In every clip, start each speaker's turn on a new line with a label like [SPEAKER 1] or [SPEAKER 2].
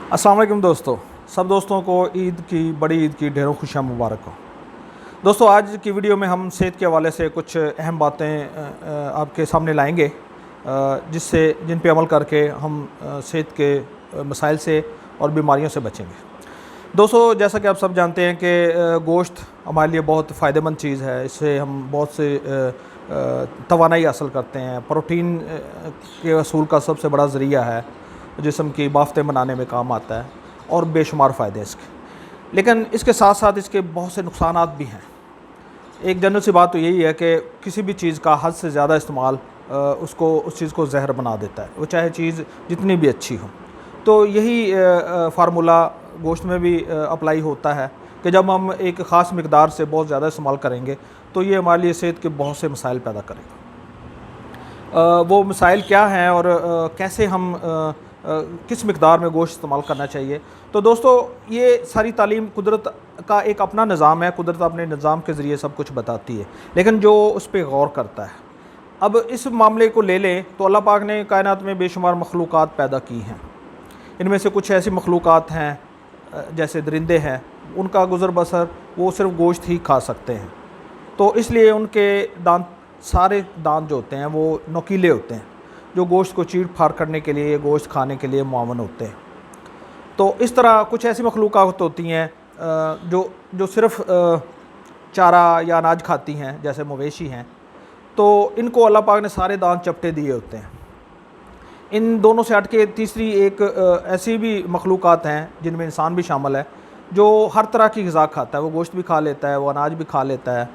[SPEAKER 1] अस्सलाम वालेकुम दोस्तों। सब दोस्तों को बड़ी ईद की ढेरों खुशियाँ मुबारक हो। दोस्तों, आज की वीडियो में हम सेहत के हवाले से कुछ अहम बातें आपके सामने लाएंगे, जिन पे अमल करके हम सेहत के मसाइल से और बीमारियों से बचेंगे। दोस्तों, जैसा कि आप सब जानते हैं कि गोश्त हमारे लिए बहुत फ़ायदेमंद चीज़ है। इससे हम बहुत से तवानाई हासिल करते हैं। प्रोटीन के असूल का सबसे बड़ा ज़रिया है, जिस्म की बाफ्तें बनाने में काम आता है और बेशुमार फ़ायदे इसके। लेकिन इसके साथ साथ इसके बहुत से नुकसानात भी हैं। एक जनरल सी बात तो यही है कि किसी भी चीज़ का हद से ज़्यादा इस्तेमाल उस चीज़ को जहर बना देता है, वो चाहे चीज़ जितनी भी अच्छी हो। तो यही फार्मूला गोश्त में भी अप्लाई होता है कि जब हम एक ख़ास मकदार से बहुत ज़्यादा इस्तेमाल करेंगे तो ये हमारे लिए सेहत के बहुत से मसाइल पैदा करेगा। वो मसाइल क्या हैं और कैसे हम किस मकदार में गोश्त इस्तेमाल करना चाहिए। तो दोस्तों, ये सारी तालीम कुदरत का एक अपना निज़ाम है। कुदरत अपने निज़ाम के ज़रिए सब कुछ बताती है, लेकिन जो उस पर गौर करता है। अब इस मामले को ले लें तो अल्लाह पाक ने कायनात में बेशुमार मखलूक़ात पैदा की हैं। इनमें से कुछ ऐसी मखलूक़ात हैं जैसे दरिंदे हैं, उनका गुज़र बसर वो सिर्फ़ गोश्त ही खा सकते हैं। तो इसलिए उनके दांत, सारे दांत जो होते हैं वो नोकीले होते हैं, जो गोश्त को चीर फाड़ करने के लिए, गोश्त खाने के लिए मुआवन होते हैं। तो इस तरह कुछ ऐसी मखलूक़ात होती हैं जो सिर्फ़ चारा या अनाज खाती हैं, जैसे मवेशी हैं। तो इनको अल्लाह पाक ने सारे दांत चपटे दिए होते हैं। इन दोनों से हट के तीसरी एक ऐसी भी मखलूक़ात हैं जिनमें इंसान भी शामिल है, जो हर तरह की ग़िज़ा खाता है। वो गोश्त भी खा लेता है, वो अनाज भी खा लेता है,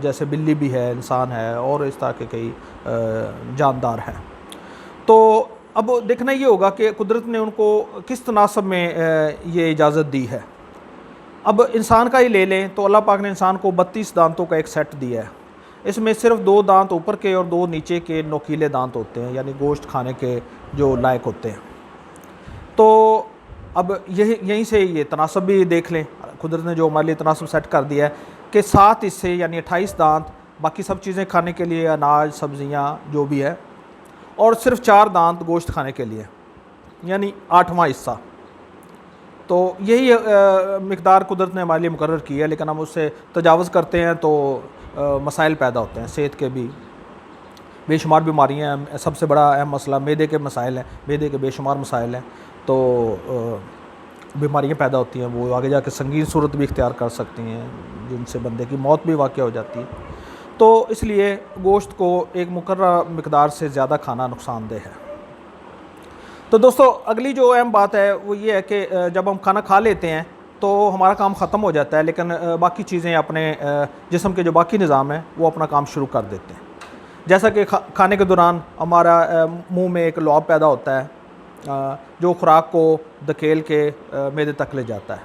[SPEAKER 1] जैसे बिल्ली भी है, इंसान है और इस तरह के कई जानदार हैं। तो अब देखना ये होगा कि कुदरत ने उनको किस तनासब में ये इजाज़त दी है। अब इंसान का ही ले लें तो अल्लाह पाक ने इंसान को 32 दांतों का एक सेट दिया है। इसमें सिर्फ 2 दांत ऊपर के और 2 नीचे के नोकीले दांत होते हैं, यानी गोश्त खाने के जो लायक होते हैं। तो अब यहीं से ये तनासब भी देख लें। कुदरत ने जो हमारे लिए तनासब सेट कर दिया है कि 7 हिस्से यानी 28 दांत बाकी सब चीज़ें खाने के लिए, अनाज, सब्ज़ियाँ जो भी है, और सिर्फ 4 दांत गोश्त खाने के लिए, यानी 8वां हिस्सा। तो यही मकदार कुदरत ने हमारे लिए मुकर्रर की है, लेकिन हम उससे तजावज़ करते हैं तो मसाइल पैदा होते हैं। सेहत के भी बेशुमार बीमारियाँ हैं। सबसे बड़ा अहम मसला मैदे के मसाइल हैं। मैदे के बेशुमार मसाइल हैं, तो बीमारियाँ पैदा होती हैं। वो आगे जाके संगीन सूरत भी इख्तियार कर सकती हैं, जिनसे बंदे की मौत भी वाक़या हो जाती है। तो इसलिए गोश्त को एक मुकर्रर मकदार से ज़्यादा खाना नुकसानदेह है। तो दोस्तों, अगली जो अहम बात है वो ये है कि जब हम खाना खा लेते हैं तो हमारा काम ख़त्म हो जाता है, लेकिन बाकी चीज़ें अपने जिस्म के जो बाकी निज़ाम है वो अपना काम शुरू कर देते हैं। जैसा कि खाने के दौरान हमारा मुंह में एक लुआब पैदा होता है, जो खुराक को धकेल के मैदे तक ले जाता है।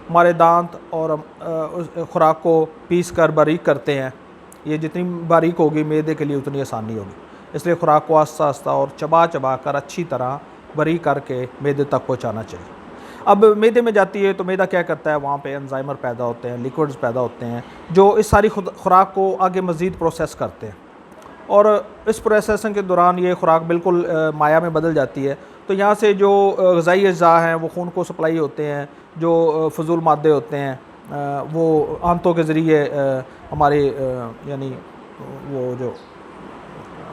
[SPEAKER 1] हमारे दांत और उस खुराक को पीस कर बारीक करते हैं। ये जितनी बारीक होगी मैदे के लिए उतनी आसानी होगी। इसलिए खुराक को आस्ता आस्ता और चबा चबा कर अच्छी तरह बारीक करके मैदे तक पहुंचाना चाहिए। अब मैदे में जाती है तो मैदा क्या करता है, वहाँ पे एंजाइमर पैदा होते हैं, लिक्विड्स पैदा होते हैं, जो इस सारी खुराक को आगे मज़ीद प्रोसेस करते हैं। और इस प्रोसेसिंग के दौरान ये खुराक बिल्कुल माया में बदल जाती है। तो यहाँ से जो ग़िज़ाई अज़्ज़ा हैं वो खून को सप्लाई होते हैं, जो फ़ज़ूल मादे होते हैं वो आंतों के ज़रिए हमारे यानी वो जो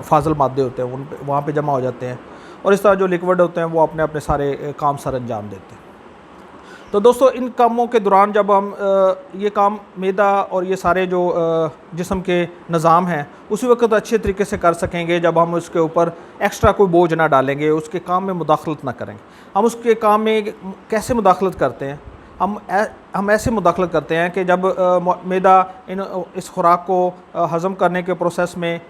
[SPEAKER 1] फाजल मादे होते हैं उन पे वहाँ पे जमा हो जाते हैं, और इस तरह जो लिक्विड होते हैं वो अपने अपने सारे काम सर अंजाम देते हैं। तो दोस्तों, इन कामों के दौरान जब हम ये काम मैदा और ये सारे जो जिस्म के निज़ाम हैं उसी वक्त अच्छे तरीके से कर सकेंगे जब हम उसके ऊपर एक्स्ट्रा कोई बोझ ना डालेंगे, उसके काम में मुदाखलत ना करेंगे। हम उसके काम में कैसे मुदाखलत करते हैं? हम ऐसे मुदाखलत करते हैं कि जब मैदा इस खुराक को हज़म करने के प्रोसेस में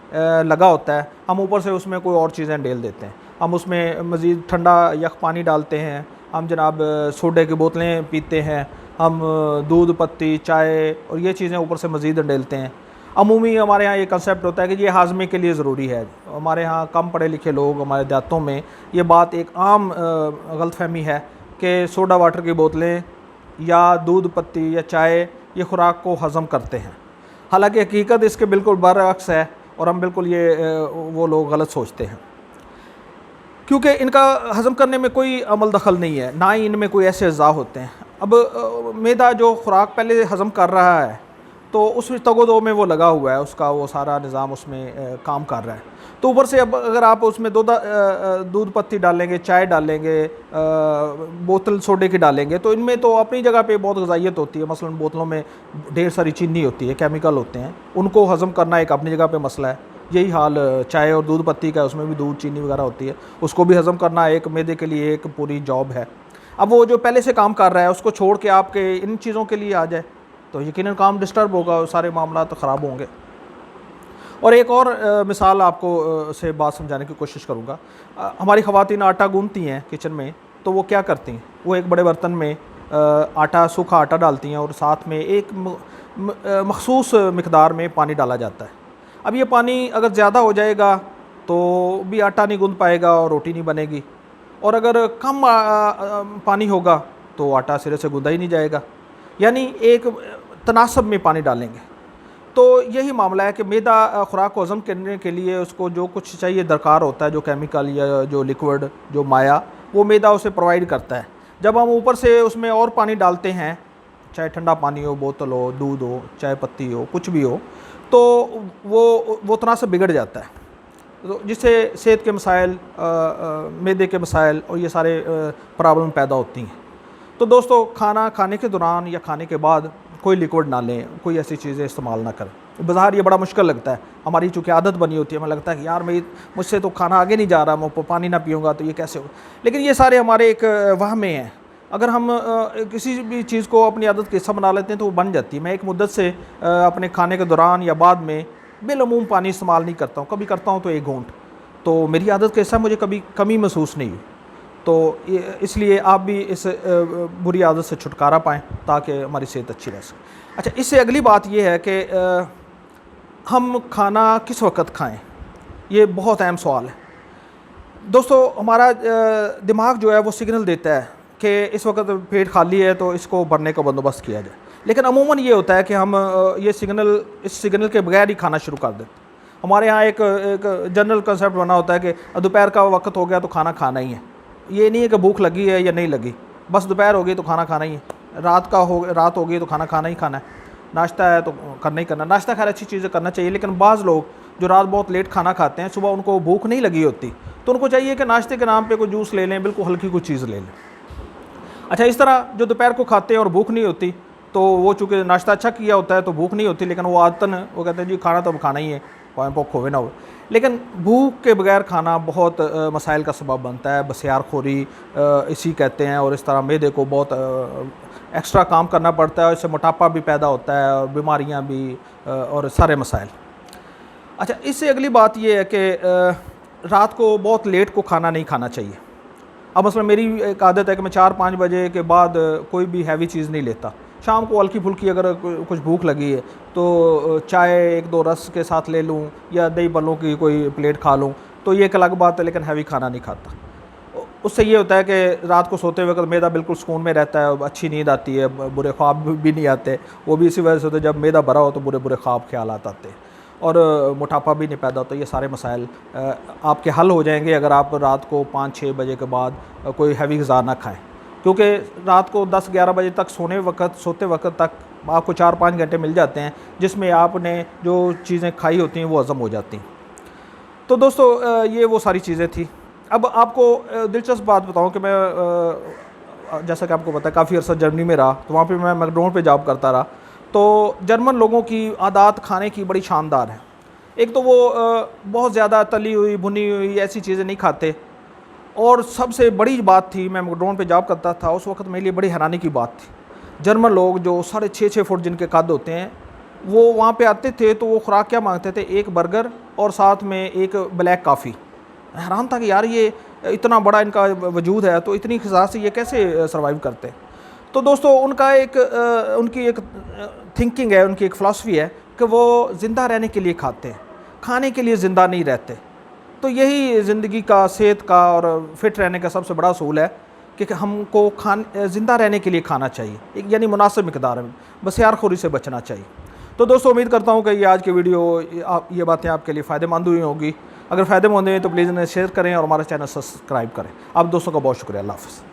[SPEAKER 1] लगा होता है, हम ऊपर से उसमें कोई और चीज़ें डाल देते हैं। हम उसमें मज़ीद ठंडा यख पानी डालते हैं, हम जनाब सोडे की बोतलें पीते हैं, हम दूध, पत्ती, चाय और ये चीज़ें ऊपर से मज़ीद डालते हैं। अमूमी हमारे यहाँ ये कंसेप्ट होता है कि ये हाजमे के लिए ज़रूरी है। हमारे यहाँ कम पढ़े लिखे लोग, हमारे देहातों में ये बात एक आम गलतफहमी है कि सोडा वाटर की बोतलें या दूध, पत्ती या चाय ये खुराक को हज़म करते हैं। हालांकि हकीकत इसके बिल्कुल बरअक्स है और हम बिल्कुल ये वो लोग गलत सोचते हैं। क्योंकि इनका हज़म करने में कोई अमल दखल नहीं है, ना ही इनमें कोई ऐसे अज़ा होते हैं। अब मैदा जो खुराक पहले हज़म कर रहा है तो उस तगोदो में वो लगा हुआ है, उसका वो सारा निज़ाम उसमें काम कर रहा है। तो ऊपर से अब अगर आप उसमें दूध पत्ती डालेंगे, चाय डालेंगे, बोतल सोडे की डालेंगे, तो इनमें तो अपनी जगह पे बहुत ग़िज़ाइयत होती है। मसलन बोतलों में ढेर सारी चीनी होती है, केमिकल होते हैं, उनको हज़म करना एक अपनी जगह पे मसला है। यही हाल चाय और दूध पत्ती का, उसमें भी दूध चीनी वगैरह होती है, उसको भी हज़म करना एक मैदे के लिए एक पूरी जॉब है। अब वो जो पहले से काम कर रहा है उसको छोड़ के आपके इन चीज़ों के लिए आ जाए तो यकीनन काम डिस्टर्ब होगा, सारे मामला तो ख़राब होंगे। और एक और मिसाल आपको से बात समझाने की कोशिश करूँगा। हमारी ख़वातीन आटा गूंथती हैं किचन में, तो वो क्या करती हैं, वो एक बड़े बर्तन में आटा, सूखा आटा डालती हैं और साथ में एक मखसूस मिक़दार में पानी डाला जाता है। अब ये पानी अगर ज़्यादा हो जाएगा तो भी आटा नहीं गूंथ पाएगा और रोटी नहीं बनेगी, और अगर कम पानी होगा तो आटा सिरे से गूंदा ही नहीं जाएगा। यानी एक तनासब में पानी डालेंगे। तो यही मामला है कि मैदा खुराक को हज़म करने के लिए उसको जो कुछ चाहिए दरकार होता है, जो केमिकल या जो लिक्विड, जो माया, वो मैदा उसे प्रोवाइड करता है। जब हम ऊपर से उसमें और पानी डालते हैं, चाहे ठंडा पानी हो, बोतल हो, दूध हो, चाय पत्ती हो, कुछ भी हो, तो वो तनासब बिगड़ जाता है, तो जिससे सेहत के मसाइल, मैदे के मसाइल और ये सारे प्रॉब्लम पैदा होती हैं। तो दोस्तों, खाना खाने के दौरान या खाने के बाद कोई लिक्विड ना लें, कोई ऐसी चीज़ें इस्तेमाल ना करें। बाज़ार ये बड़ा मुश्किल लगता है, हमारी चूँकि आदत बनी होती है, हमें लगता है कि यार मुझसे तो खाना आगे नहीं जा रहा, मैं पानी ना पीऊँगा तो ये कैसे होगा। लेकिन ये सारे हमारे एक वहमें हैं। अगर हम किसी भी चीज़ को अपनी आदत का हिस्सा बना लेते हैं तो वो बन जाती है। मैं एक मुद्दत से अपने खाने के दौरान या बाद में बिलअमूम पानी इस्तेमाल नहीं करता हूँ, कभी करता हूँ तो एक घूंट, तो मेरी आदत का हिस्सा मुझे कभी कमी महसूस नहीं हुई। तो इसलिए आप भी इस बुरी आदत से छुटकारा पाएँ ताकि हमारी सेहत अच्छी रह सके। अच्छा, इससे अगली बात यह है कि हम खाना किस वक्त खाएँ, ये बहुत अहम सवाल है। दोस्तों, हमारा दिमाग जो है वो सिग्नल देता है कि इस वक्त पेट खाली है तो इसको भरने का बंदोबस्त किया जाए, लेकिन अमूमन ये होता है कि हम इस सिग्नल के बगैर ही खाना शुरू कर देते हैं। हमारे यहाँ एक जनरल कंसेप्ट बना होता है कि दोपहर का वक्त हो गया तो खाना खाना ही है। ये नहीं है कि भूख लगी है या नहीं लगी, बस दोपहर हो गई तो खाना खाना ही है, रात हो गई तो खाना खाना ही खाना है, नाश्ता है तो करना ही करना। नाश्ता खैर अच्छी चीज़ें करना चाहिए, लेकिन बाज़ लोग जो रात बहुत लेट खाना खाते हैं, सुबह उनको भूख नहीं लगी होती, तो उनको चाहिए कि नाश्ते के नाम पे कोई जूस ले लें, बिल्कुल हल्की कोई चीज़ ले लें। अच्छा, इस तरह जो दोपहर को खाते हैं और भूख नहीं होती, तो वो चूँकि नाश्ता अच्छा किया होता है तो भूख नहीं होती, लेकिन वो आदतन वो कहते हैं जी खाना तो अब खाना ही है, भूख होवे ना हो। लेकिन भूख के बगैर खाना बहुत मसाइल का सबब बनता है। बसियारखोरी इसी कहते हैं, और इस तरह मैदे को बहुत एक्स्ट्रा काम करना पड़ता है, इससे मोटापा भी पैदा होता है और बीमारियां भी और सारे मसाइल। अच्छा, इससे अगली बात यह है कि रात को बहुत लेट को खाना नहीं खाना चाहिए। अब मसलन मेरी एक आदत है कि मैं 4-5 बजे के बाद कोई भी हैवी चीज़ नहीं लेता। शाम को हल्की फुल्की अगर कुछ भूख लगी है तो चाय 1-2 रस के साथ ले लूँ या दही बल्लों की कोई प्लेट खा लूँ, तो ये एक अलग बात है, लेकिन हैवी खाना नहीं खाता। उससे ये होता है कि रात को सोते वक्त मैदा बिल्कुल सुकून में रहता है, अच्छी नींद आती है, बुरे ख्वाब भी नहीं आते। वो भी इसी वजह से होते हैं, जब मैदा भरा हो तो बुरे बुरे ख्वाब ख्यालात आते हैं, और मोटापा भी नहीं पैदा होता। ये सारे मसाइल आपके हल हो जाएंगे अगर आप रात को 5-6 बजे के बाद कोई हैवी ग़िज़ा ना खाएँ, क्योंकि रात को 10-11 बजे तक सोते वक्त तक आपको 4-5 घंटे मिल जाते हैं, जिसमें आपने जो चीज़ें खाई होती हैं वो हज़म हो जाती हैं। तो दोस्तों, ये वो सारी चीज़ें थी। अब आपको दिलचस्प बात बताऊं कि मैं जैसा कि आपको पता है काफ़ी अर्सा जर्मनी में रहा, तो वहाँ पे मैं मैकडोनल्ड पे जॉब करता रहा। तो जर्मन लोगों की आदत खाने की बड़ी शानदार है। एक तो वो बहुत ज़्यादा तली हुई भुनी हुई ऐसी चीज़ें नहीं खाते, और सबसे बड़ी बात थी, मैं मैकडोनल्ड पे जॉब करता था उस वक्त, मेरे लिए बड़ी हैरानी की बात थी, जर्मन लोग जो 6.5 फुट जिनके कद होते हैं, वो वहाँ पे आते थे तो वो खुराक क्या मांगते थे, एक बर्गर और साथ में एक ब्लैक कॉफ़ी। हैरान था कि यार ये इतना बड़ा इनका वजूद है तो इतनी ग़िज़ा से ये कैसे सर्वाइव करते हैं। तो दोस्तों, उनकी एक थिंकिंग है, उनकी एक फ़िलासफ़ी है कि वो ज़िंदा रहने के लिए खाते हैं, खाने के लिए ज़िंदा नहीं रहते। तो यही ज़िंदगी का, सेहत का और फिट रहने का सबसे बड़ा असूल है कि हमको ज़िंदा रहने के लिए खाना चाहिए, यानी मुनासिब मिक़दार में, बसियारखोरी से बचना चाहिए। तो दोस्तों, उम्मीद करता हूँ कि ये आज की वीडियो ये बातें आपके लिए फ़ायदेमंद हुई होंगी। अगर फ़ायदेमंद है तो प्लीज़ इन्हें शेयर करें और हमारा चैनल सब्सक्राइब करें। आप दोस्तों का बहुत शुक्रिया। अल्लाह हाफ़िज़।